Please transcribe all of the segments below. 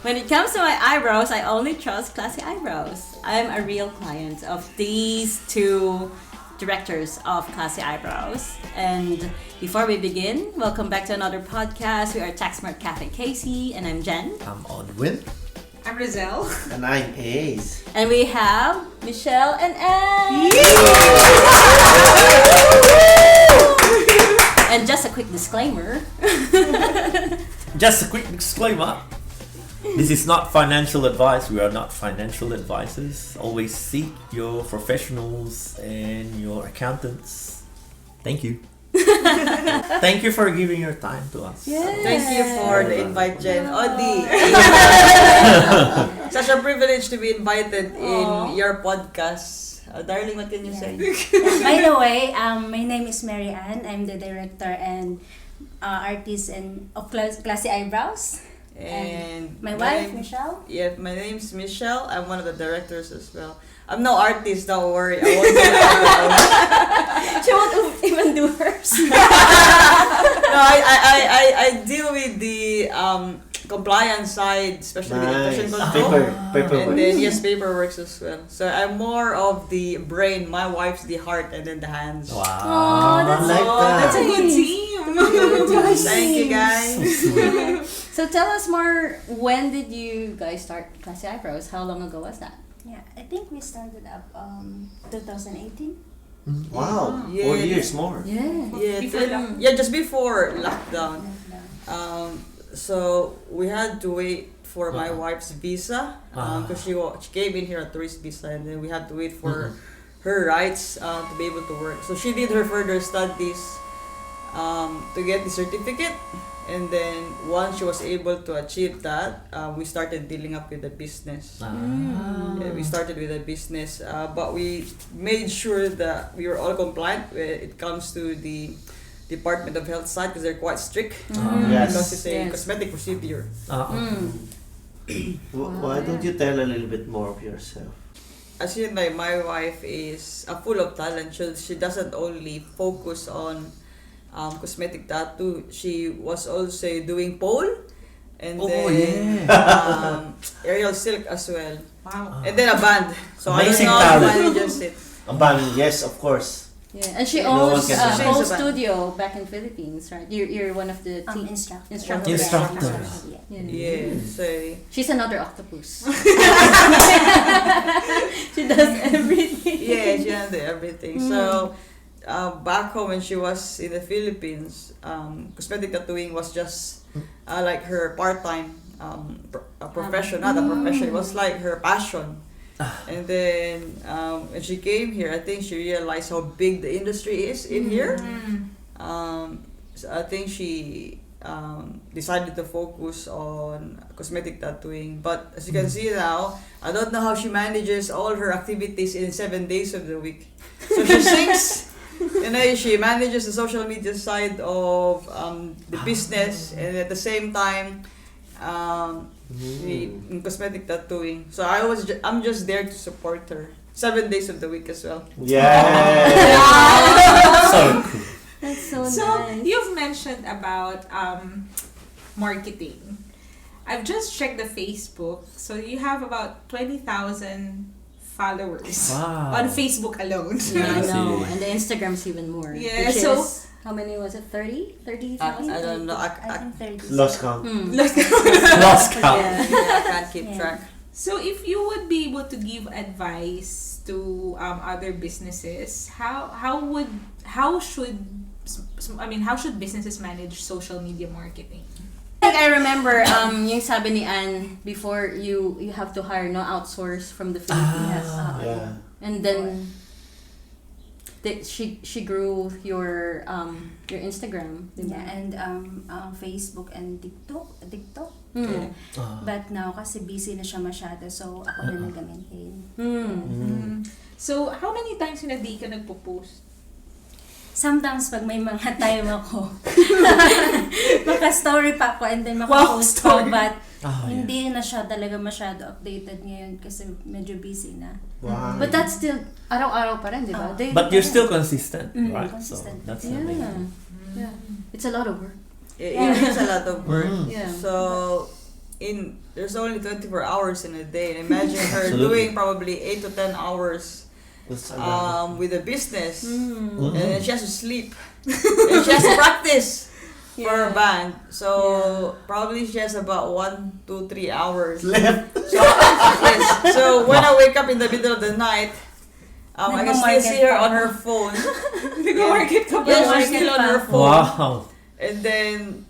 When it comes to my eyebrows, I only trust Classy Eyebrows. I'm a real client of these two directors of Classy Eyebrows. And before we begin, welcome back to another podcast. We are Taxmart Cafe Casey, and I'm Jen. I'm Odwin. I'm Rizal. And I'm Ace. And we have Michelle and Anne. And just a quick disclaimer. Just a quick disclaimer. This is not financial advice. We are not financial advisors. Always seek your professionals and your accountants. Thank you. Thank you for giving your time to us. Yes. Thank you for the invite, Jen. Odi. Such a privilege to be invited in your podcast. Darling, what can you say? By the way, my name is Mary Ann. I'm the director and artist of Classy Eyebrows. And my wife, Michelle. Yeah, my name's Michelle. I'm one of the directors as well. I'm no artist, don't worry. I won't do that. She won't even do hers. No, I deal with the compliance side, especially with infection control. Paperwork. And then paperwork as well. So I'm more of the brain, my wife's the heart, and then the hands. Wow. Oh, that's a good team. Thank you, guys. So tell us more, when did you guys start Classy Eyebrows? How long ago was that? Yeah, I think we started up 2018. Wow, Yeah. 4 years more. Yeah. Just before lockdown. So we had to wait for my wife's visa because she came in here on tourist visa, and then we had to wait for her rights to be able to work. So she did her further studies to get the certificate, and then once she was able to achieve that, we started dealing up with the business. Yeah, we started with the business, but we made sure that we were all compliant when it comes to the Department of Health side, because they're quite strict. Yes. Because it's a cosmetic procedure. Why don't you tell a little bit more of yourself? As you know, my wife is full of talent. She doesn't only focus on cosmetic tattoo. She was also doing pole, and then aerial silk as well. Wow. And then a band. So Amazing I don't know how talent. manages it. Yes, of course. Yeah, and she No one owns can a deny. whole studio back in Philippines, right? You're one of the Instructor. Instructors. Yeah. Yeah. So She's another octopus. She does everything. yeah, she did everything. So back home when she was in the Philippines, cosmetic tattooing was just like her part-time profession. Not a profession. It was like her passion. And then when she came here, I think she realized how big the industry is in here. So I think she decided to focus on cosmetic tattooing. But as you can see now, I don't know how she manages all her activities in 7 days of the week. So she sings, she manages the social media side of the business, and at the same time in cosmetic tattooing. So I'm just there to support her 7 days of the week as well. Yeah. So cool. That's so nice. You've mentioned about marketing. I've just checked the Facebook. So you have about 20,000 followers on Facebook alone. Yeah, I I know. see. And the Instagram's even more. Yeah, Which so- is, how many was it? 30,000? I don't know. I think 30. Lost count. Lost count. I can't keep track. So if you would be able to give advice to other businesses, how should businesses manage social media marketing? I think I remember yung sabi ni Anne, before you have to hire, no, outsource from the Philippines. Yeah. And then she grew your Instagram, diba? Yeah, and Facebook and TikTok. Mm. But now, kasi busy na siya masyado, so ako na nag-maintain. So how many times in a day ka nagpo-post? Sometimes, pag may mga time ako, maka-story pa ako and then maka-post ko, but hindi na siya talaga masyado updated ngayon kasi medyo busy na. Wow. But that's still, araw-araw pa rin, di ba? But you're still consistent, right? Consistent. So that's Yeah. amazing. Yeah. It's a lot of work. It is a lot of work. Yeah. So there's only 24 hours in a day. Imagine her Absolutely. doing probably 8 to 10 hours That's a lot. with a business, Mm. and then she has to sleep, and she has to practice for her Yeah. band. So probably she has about 1, 2, 3 hours. Left. So, yes. So when I wake up in the middle of the night, I can still see her on her phone. Nag-market ka ba? Yeah, she's still on her phone. Wow. And then,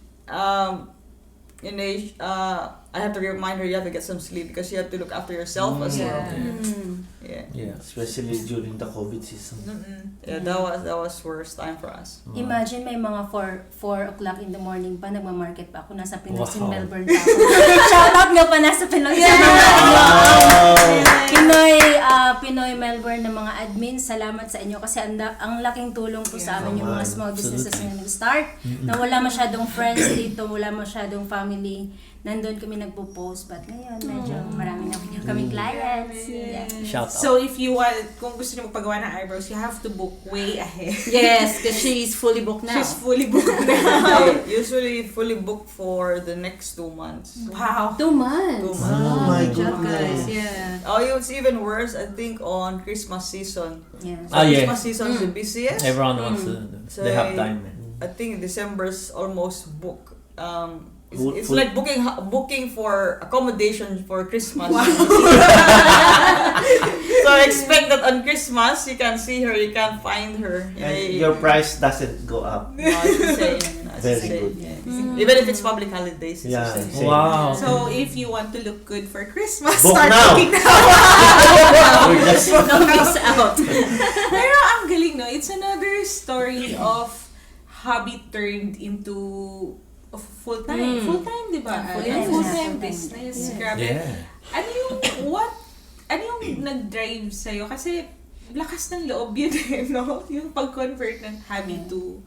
I have to remind her you have to get some sleep because you have to look after yourself as well. Mm. Yeah. Yeah. Especially during the COVID season. Yeah, that was worst time for us. Imagine may mga 4 o'clock in the morning pa, nagmamarket pa ako. Nasa Pinoy in Wow. Melbourne pa ako. Shoutout nga pa, nasa Pinoy sa mga Pinoy Melbourne na mga admin. Salamat sa inyo kasi ang laking tulong po sa amin yung mga small businesses na nag-start. Na wala masyadong friends dito, wala masyadong family. Nandun kami nagpo-post, but ngayon medyo marami na kaming clients. Yeah. Shout out. So if you want, kung gusto niyo magpagawa ng eyebrows, you have to book way ahead. Yes, because she's fully booked now. She's fully booked now. I usually fully booked for the next 2 months. Wow. 2 months. 2 months. Oh my Good job, goodness. guys. Yeah. Oh, it's even worse, I think, on Christmas season. Yeah. So Yeah. Christmas season is the busiest. Everyone wants to. So They have time. Man. I think December's almost booked. It's Full- like booking for accommodation for Christmas. So expect that on Christmas you can see her, you can find her. And your price doesn't go up. No, it's the same. It's the Very same. good. Yeah. Even if it's public holidays, it's Yeah. the same. Wow. So if you want to look good for Christmas, Book start now. booking now. We're just Don't miss out. Pero ang galing, no? It's another story of hobby turned into full-time. Mm. Full-time, di ba? Full-time. Full-time Yeah. business. Yeah. Grabe. Yeah. Ano yung nag-drive sa'yo? Kasi lakas ng loob yun eh, no? Yung pag-convert ng hobby to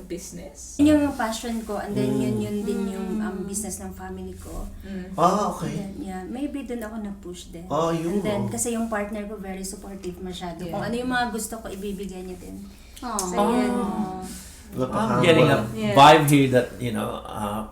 business. Yun yung passion ko, and then yun din yung business ng family ko. okay. Then, yeah, maybe dun ako na-push din. Oh, yun. And then, kasi yung partner ko very supportive masyado. Yeah. Kung ano yung mga gusto ko, ibibigay niya din. Aww. So, yun. I'm getting a Yeah. vibe here that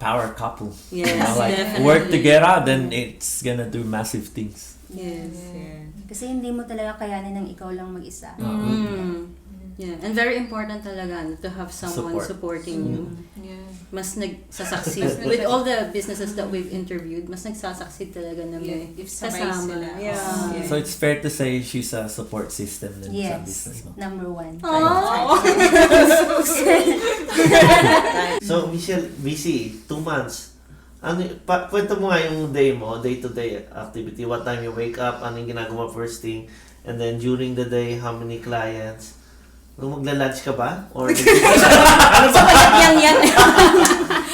power couple. Yes, like definitely. work together, then it's gonna do massive things. Yes. Yeah. Kasi hindi mo talaga kayanin ng ikaw lang mag-isa. Mm. Yeah, and very important talaga to have someone Support. supporting you. Yeah. Mas nagsasucceed. With all the businesses that we've interviewed, mas nagsasucceed talaga na may If sabay kasama. sila. Yeah. Yeah. So it's fair to say she's a support system din sa Yes, business mo. number 1. Aww. So, Michelle, busy, 2 months. Kwento mo nga yung day mo, day-to-day activity. What time you wake up, anong ginagawa first thing, and then during the day, how many clients. Nung magla-lunch ka ba? Or ano ba? Yan.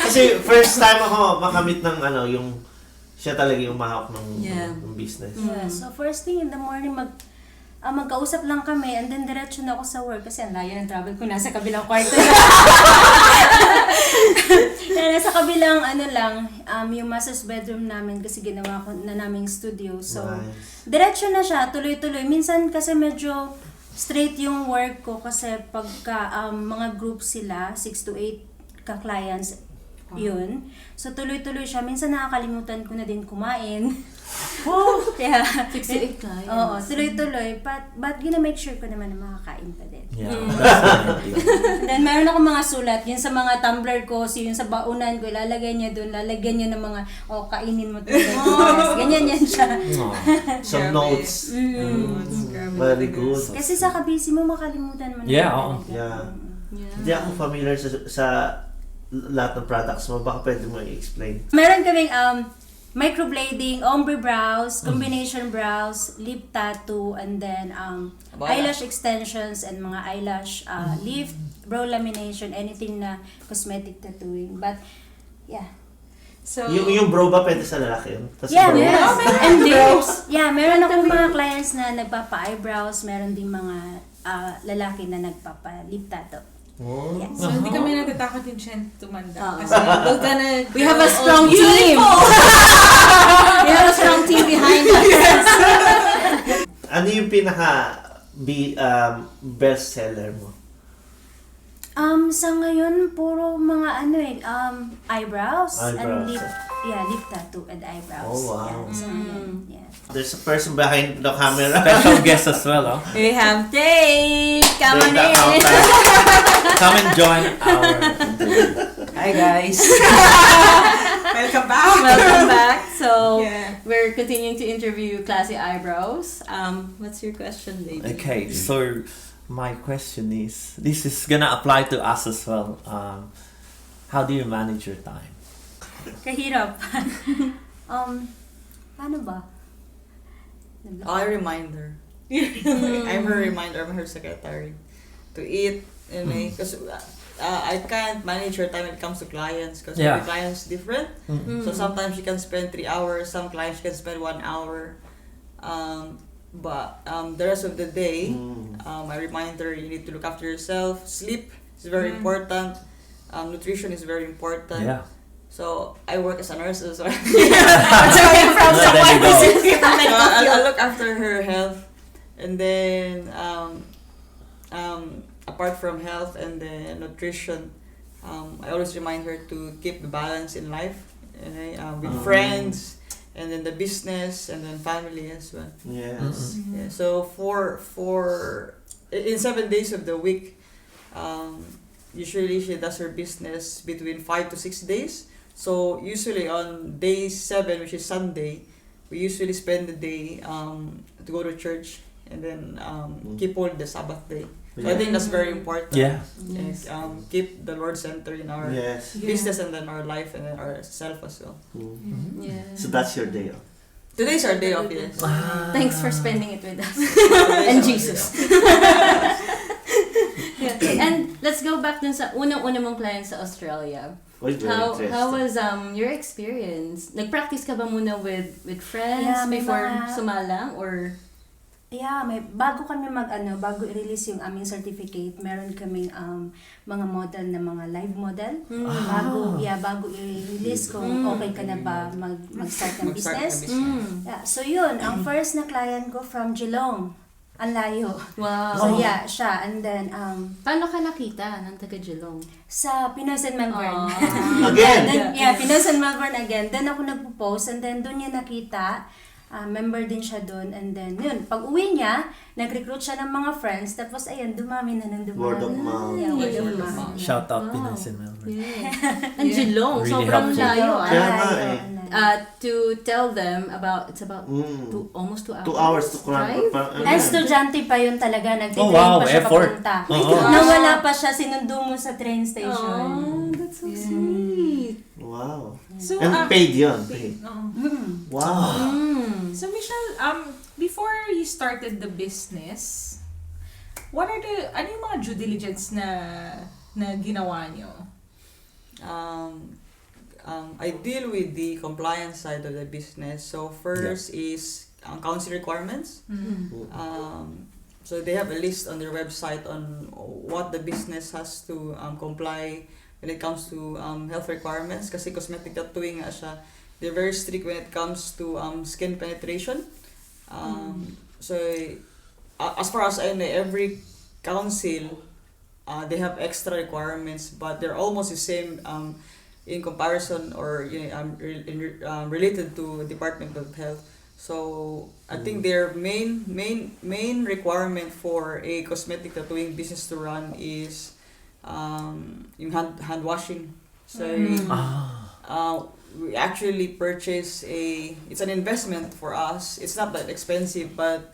Kasi first time ako makamit ng yung siya talaga yung mahawak ng, Yeah. ng business. Yeah, so first thing in the morning, magkausap lang kami, and then diretso na ako sa work kasi ang layo ng travel ko, nasa kabilang kwarto na. Nasa kabilang yung master's bedroom namin kasi ginawa ko na naming studio. So, Nice. diretso na siya, tuloy-tuloy. Minsan kasi medyo straight yung work ko kasi pagka mga group sila, 6 to 8 ka-clients, yun. So, tuloy-tuloy siya. Minsan nakakalimutan ko na din kumain. Yeah. 68 clients. Oo, tuloy-tuloy. But gonna make sure ko naman na makakain pa din. Yeah, that's the idea. And then, meron ako mga sulat. Yun sa mga tumbler ko, yun sa baunan ko, ilalagay niya doon, lalagyan niya ng mga, kainin mo ito. Ganyan yan siya. Aw. Some Grabe. notes. Very good. Kasi sa kabisi mo, makalimutan mo na. Yeah, talaga. oo. Yeah. Yeah. Hindi ako familiar sa lahat ng products mo. Baka pwede mo i-explain. Meron kaming microblading, ombre brows, combination brows, lip tattoo, and then eyelash extensions and mga eyelash lift, brow lamination, anything na cosmetic tattooing. But, yeah. So, Yung bro ba pwede sa lalaki yun? Tas Yeah, bro? yes. meron And eyebrows. meron akong mga clients na nagpapa-eyebrows, meron din mga lalaki na nagpapa-lip tattoo. Oh. Yes. so hindi kami natatakot yung Chen tumanda. Oo. Kasi we're gonna... We have a strong team. We have a strong team behind us. Ano yung pinaka best seller mo? Sa ngayon, puro mga eyebrows. And Eyebrows. lip tattoo and eyebrows. Oh, wow. Yeah, sa ngayon, yeah. There's a person behind the camera. Special guest as well, oh. We have Dave. Come on Dave, in. Come and join our interview. Hi guys. Welcome back. Welcome back. So Yeah. we're continuing to interview Classy Eyebrows. What's your question, Dave? Okay, so my question is, this is gonna apply to us as well. How do you manage your time? Kahirap. Paano ba? I remind her. I'm her reminder. I'm her secretary. To eat, because I can't manage her time when it comes to clients because Yeah. every client is different. So sometimes she can spend 3 hours. Some clients she can spend 1 hour. But the rest of the day, I remind her you need to look after yourself. Sleep is very important. Nutrition is very important. Yeah. So I work as a nurse as well. Sorry, from Well, there you go. So I'll look after her health, and then apart from health and then nutrition, I always remind her to keep the balance in life, with friends, and then the business, and then family as well. Yes. Yeah, so in 7 days of the week, usually she does her business between 5 to 6 days. So usually on day 7, which is Sunday, we usually spend the day to go to church and then keep hold the Sabbath day. So I think that's very important. Yeah. Yes. And, keep the Lord center in our Yes. business and then our life and then ourself as well. Yeah. So that's your day off. Today's our day off, yes. Thanks for spending it with us. Today's And our Jesus. day off. Yeah. And let's go back dun sa unang-una mong client sa Australia. Very interesting. How was your experience? Nag-practice ka ba muna with friends Yeah, may before mga- sumalang or Yeah, bago kami bago i-release yung aming certificate, meron kaming mga model na mga live model. Bago i-release kung okay ka na ba mag-start ng Mag-start business. ng business. Yeah, so yun, ang first na client ko from Geelong. Ang layo. wow. So yeah, siya. And then, Paano ka nakita ng taga Geelong? sa Pinos and Melbourne. Again? Then, yeah, Pinos and Melbourne again. Then ako nagpo-post and then doon niya nakita. Member din siya doon. And then, yun, pag uwi niya, nag-recruit siya ng mga friends. Tapos, ayun, dumami na ng dumami. Word of mouth. Yeah, word of Word of mouth. mouth. Shout out Wow. Pinas and Melbourne. And Geelong, Really sobrang helpful. layo. Kaya nga eh. To tell them about, it's about almost 2 hours. 2 hours to drive? And estudyante pa yun talaga. Nagtitrain Oh, wow, pa siya effort. papunta. Oo. Nawala pa siya, sinundo mo sa train station. Oh, that's so sweet. Wow. So, And paid yun. Paid. Wow. So Michelle, before you started the business, ano yung mga due diligence na ginawa nyo? I deal with the compliance side of the business. So first is council requirements. So they have a list on their website on what the business has to comply when it comes to health requirements. Kasi cosmetic tattooing nga siya. They're very strict when it comes to skin penetration. So as far as I know, every council they have extra requirements, but they're almost the same in comparison or related to Department of Health. So I think their main requirement for a cosmetic tattooing business to run is yung hand washing. So we actually purchase it's an investment for us. It's not that expensive, but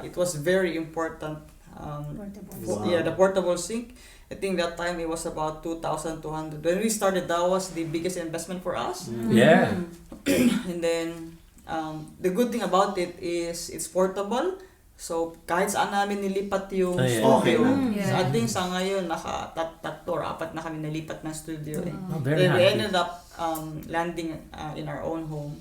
it was very important. The portable sink. I think that time it was about 2,200. When we started, that was the biggest investment for us. Yeah. And then the good thing about it is it's portable. So kahit saan namin nilipat yung yeah. Okay studio. na. So I think sa ngayon naka-tatlo or 4 na kami nalipat ng studio. Oh, very Then we happy. ended up landing in our own home.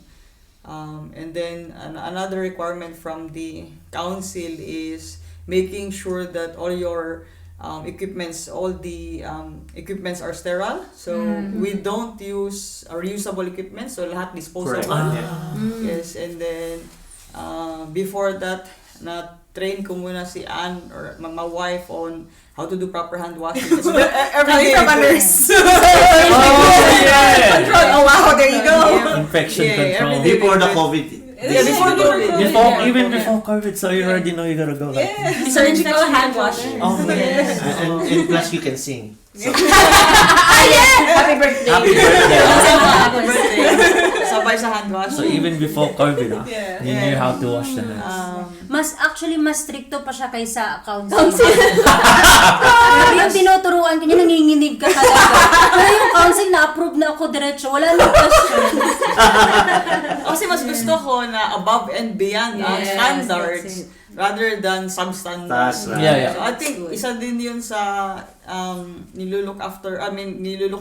And then another requirement from the council is making sure that all your equipments are sterile. So we don't use reusable equipment. So lahat disposable. Correct. Yes, and then before that, na train ko muna si Anne or my wife on how to do proper hand washing. So, every day. From a nurse. yeah. Oh wow, there you go. Infection Yeah, control. every day. Before the COVID. Yeah, before COVID. Even before COVID, so you already know you gotta go like. Yeah. Surgical hand washing. Oh man. And plus you can sing. So, Happy birthday. Happy birthday. Happy birthday. Sabay sa hand wash. So even before COVID, Yeah. you knew how to wash the hands. Mas stricto pa siya kaysa accounting. Grabe yung tinuturuan ko niya, nanginginig ka talaga. Pero yung council na-approve na ako diretso, wala nang question. Kasi mas gusto ko na above and beyond ang Yes, standards that's rather than substandards. That's right. Yeah. So I think isa din yun sa nilulook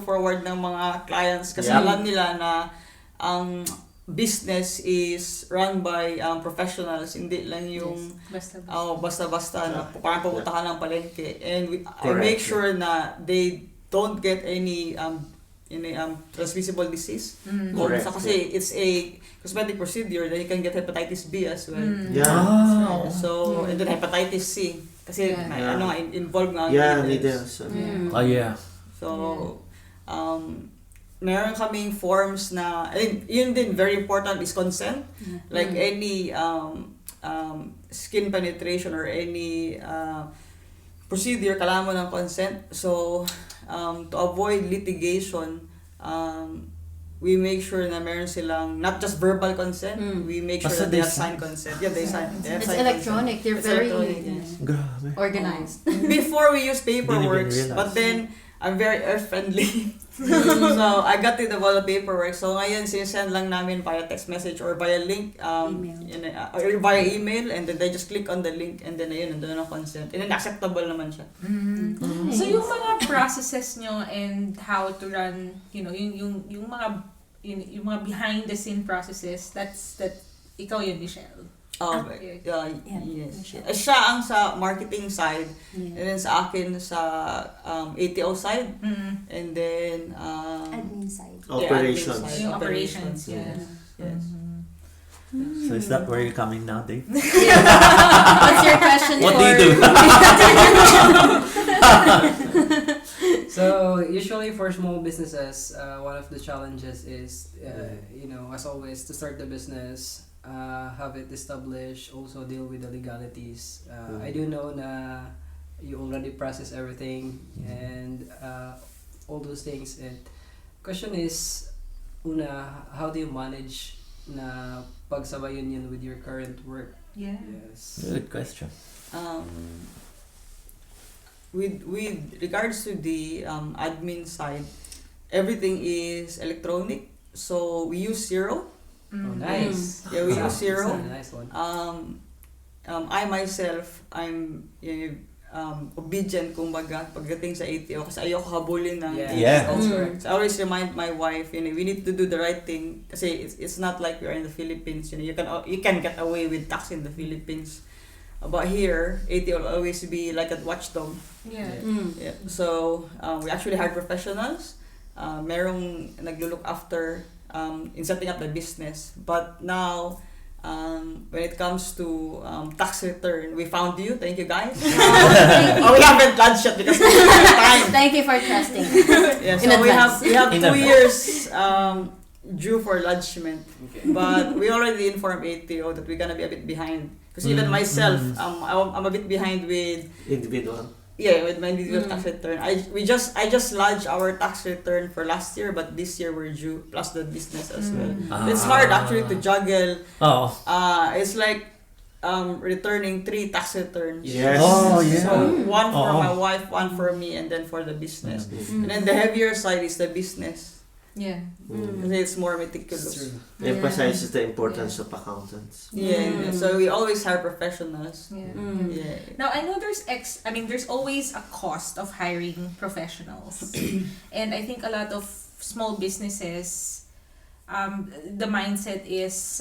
forward ng mga clients kasi Yeah. alam nila na ang business is run by professionals, hindi lang yung basta-basta na parang pupunta ka ng palengke. And I Correct. make sure na they don't get any transmissible disease. Correct. Kasi it's a cosmetic procedure that you can get hepatitis B as well. Yeah. Oh. So, and then hepatitis C. Kasi Yeah. involved nga ang Yeah, needles. needles. Oh yeah. So, meron kaming forms na, yun din, very important is consent. Like any skin penetration or any procedure, kailangan mo ng consent. So, to avoid litigation, we make sure na meron silang not just verbal consent, we make sure So that they they have sign. signed consent. Yeah, they sign. They have It's signed electronic. They're It's very electronic, yes. Grabe. organized. Before we use paperwork, Didn't even realize. but then I'm very earth friendly. So I got to develop paperwork. So ngayon sinesend lang namin via text message or via link or via email, and then they just click on the link and then ayun nandun ang consent. And then acceptable naman siya. So yung mga processes nyo and how to run, yung mga behind the scene processes, that ikaw yun, Michelle. Okay. Yeah. Yes. Siya ang sa marketing side, and then sa akin sa ATO side, and then Admin side. Operations. admin side, Yung operations, yes. Yes. So is that where you're coming now, Dave? What's your question What for? do you do? So usually for small businesses, one of the challenges is, as always, to start the business, have it established, also deal with the legalities. I do know na you already process everything and all those things. And question is, una, how do you manage na pagsabayin yun with your current work? Yeah. Yes. Good question. With regards to the admin side, everything is electronic. So we use Zero. Oh, nice. Yeah, we use Zero. That's a nice one. I myself, I'm obedient kumbaga pagdating sa ATO kasi ayoko habulin ng Yeah. culture. So I always remind my wife, we need to do the right thing kasi it's not like we are in the Philippines. You can get away with tax in the Philippines. But here, ATO will always be like a watchdog. Yeah. Yeah. So we actually hire professionals. Merong naglo-look after in setting up the business. But now, when it comes to tax return, we found you. Thank you, guys. We haven't launched yet because of time. Thank you for trusting. Yeah, In so we advance. have In 2 advance. years due for lodgement. But we already informed ATO that we're gonna be a bit behind. Because even myself, I'm a bit behind with Individual. with my individual tax return. I just lodged our tax return for last year, but this year we're due plus the business as well. It's hard actually to juggle. Oh. It's like returning 3 tax returns. Yes. Oh, yeah. So one for Oh. my wife, one for me, and then for the business. Mm. And then the heavier side is the business. Yeah. Kasi it's more meticulous. Emphasizes the importance of accountants. Yeah. So we always hire professionals. Yeah. Yeah. Now I know there's always a cost of hiring professionals. And I think a lot of small businesses, the mindset is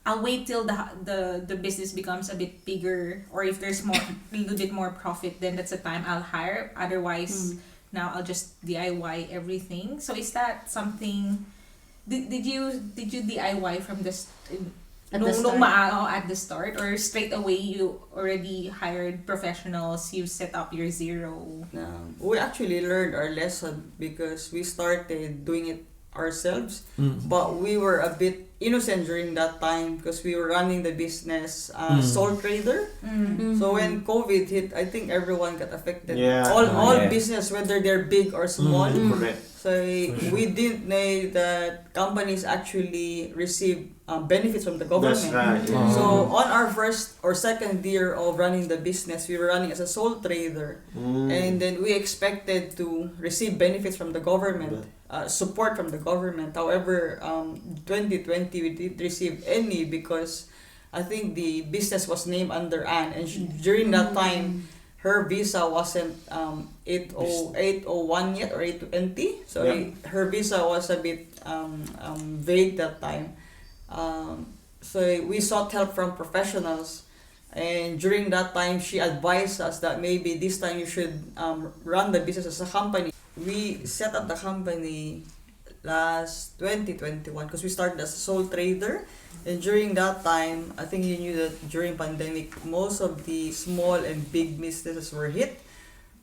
I'll wait till the business becomes a bit bigger, or if there's a little bit more profit, then that's the time I'll hire. Otherwise, now I'll just DIY everything. So is that something? Did you DIY from At the nung start? at the start, or straight away you already hired professionals, you set up your zero? We actually learned our lesson because we started doing it ourselves, but we were a bit innocent during that time because we were running the business sole trader. So when COVID hit, I think everyone got affected. Yeah. All Yeah. business, whether they're big or small. Correct. So we didn't know that companies actually receive benefits from the government. That's right. Yeah. So on our first or second year of running the business, we were running as a sole trader, and then we expected to receive benefits from the government, support from the government. However, 2020 we didn't receive any because I think the business was named under Anne, and during that time, her visa wasn't 801 yet or 820, so her visa was a bit vague that time. So we sought help from professionals, and during that time she advised us that maybe this time you should run the business as a company. We set up the company last 2021 because we started as a sole trader, and during that time I think you knew that during pandemic most of the small and big businesses were hit.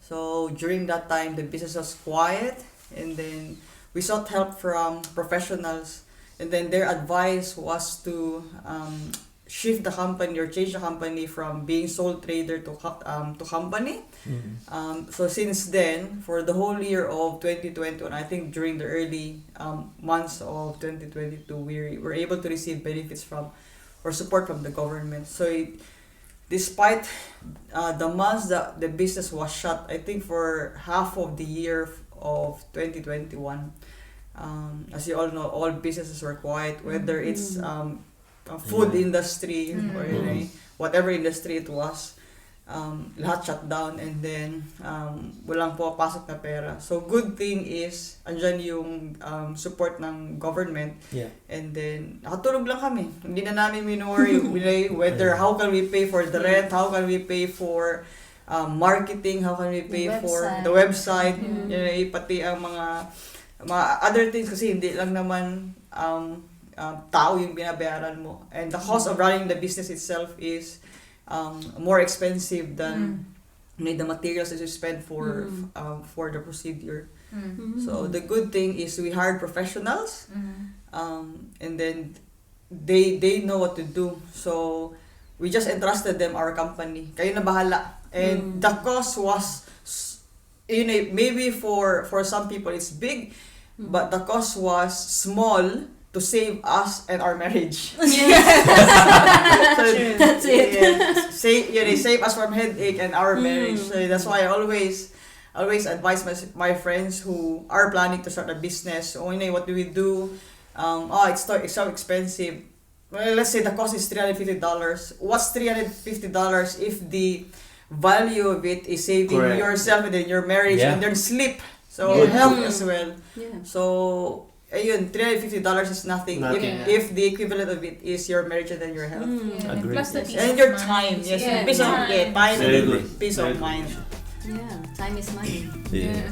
So during that time the business was quiet, and then we sought help from professionals, and then their advice was to shift the company or change the company from being sole trader to company. So since then, for the whole year of 2021, I think during the early months of 2022, we were able to receive benefits from or support from the government. So despite the months that the business was shut, I think for half of the year of 2021, as you all know, all businesses were quiet, whether it's food industry or whatever industry it was, lahat shut down, and then walang pumapasok na pera. So good thing is andyan yung support ng government, and then nakatulog lang kami. Hindi na namin minori whether how can we pay for the rent, how can we pay for marketing, how can we pay for the website, pati ang mga other things, kasi hindi lang naman tao yung binabayaran mo, and the cost of running the business itself is more expensive than the materials that you spend for the procedure. So the good thing is we hired professionals, and then they know what to do, so we just entrusted them our company, kayo na bahala, and the cost was maybe for some people it's big, but the cost was small to save us and our marriage. So That's it. They save us from headache and our marriage. So that's why I always advise my friends who are planning to start a business. What do we do? It's so expensive. Well, let's say the cost is $350. What's $350 if the value of it is saving yourself and then your marriage and then sleep? So health as well. Yeah. So ayun, $350 is nothing if the equivalent of it is your marriage and then your health. And plus the peace And of your mind. time. Yes, Yeah, peace of time. time Very and good. peace Very of good. mind. Yeah, time is money. Yeah.